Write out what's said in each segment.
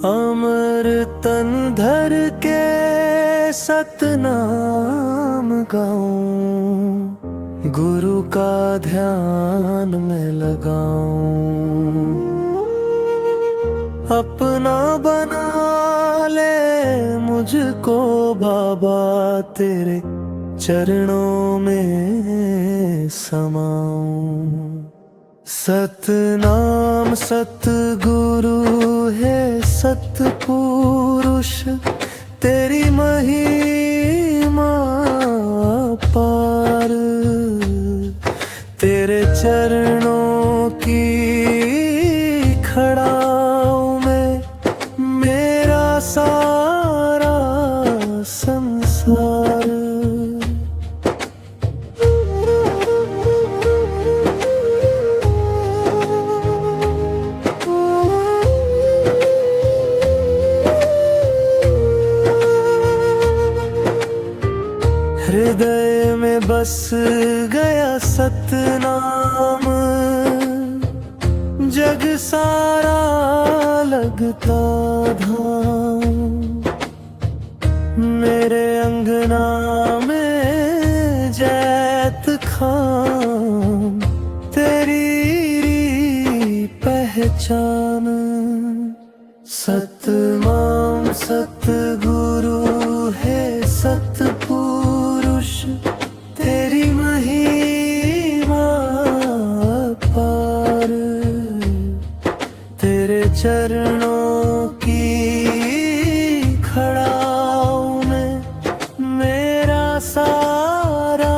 अमर तन धर के सतनाम गाऊं, गुरु का ध्यान में लगाऊं। अपना बना ले मुझको बाबा, तेरे चरणों में समाऊं। सतनाम सतगुरु है सतपुरुष, तेरी महिमा पार। तेरे चरणों की खड़ा हूं मैं, मेरा सारा संसार। हृदय में बस गया सतनाम, जग सारा लगता धाम। मेरे अंगना में जैत खाम, तेरी पहचान। सतनाम सतगुरु है सतपुरुष, तेरी महिमा पार। तेरे चरणों की खड़ा हूं मैं, मेरा सारा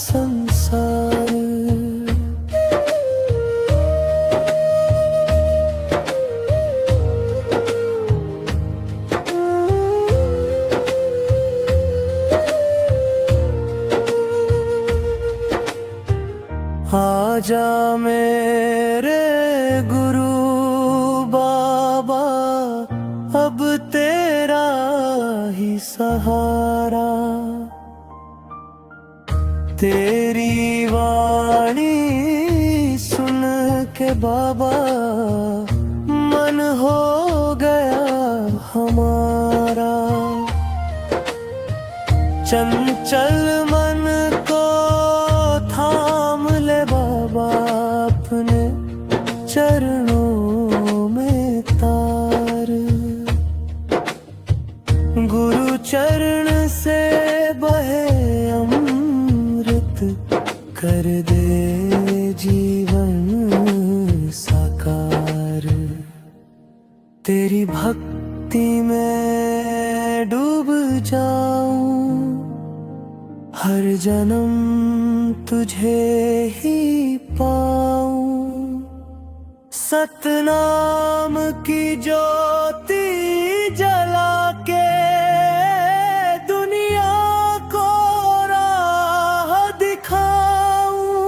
संसार। आजा मेरे गुरु बाबा, अब तेरा ही सहारा। तेरी वाणी सुन के बाबा, मन हो गया हमारा। चंचल मन को थाम ले बाबा, अपने चरणों में तार। गुरु चरण से बहे अमृत, कर दे जीवन साकार। तेरी भक्ति में डूब जाऊं, हर जन्म तुझे ही पाऊं। सतनाम की ज्योति जला के दुनिया को राह दिखाऊं।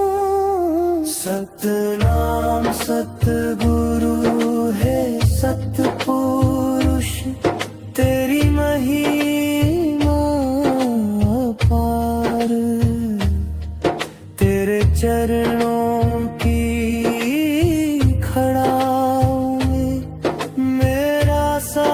सतनाम सतगुरु है सतपुरुष, तेरी महिमा पार। तेरे चरणों की खड़ा हूं मैं, मेरा सा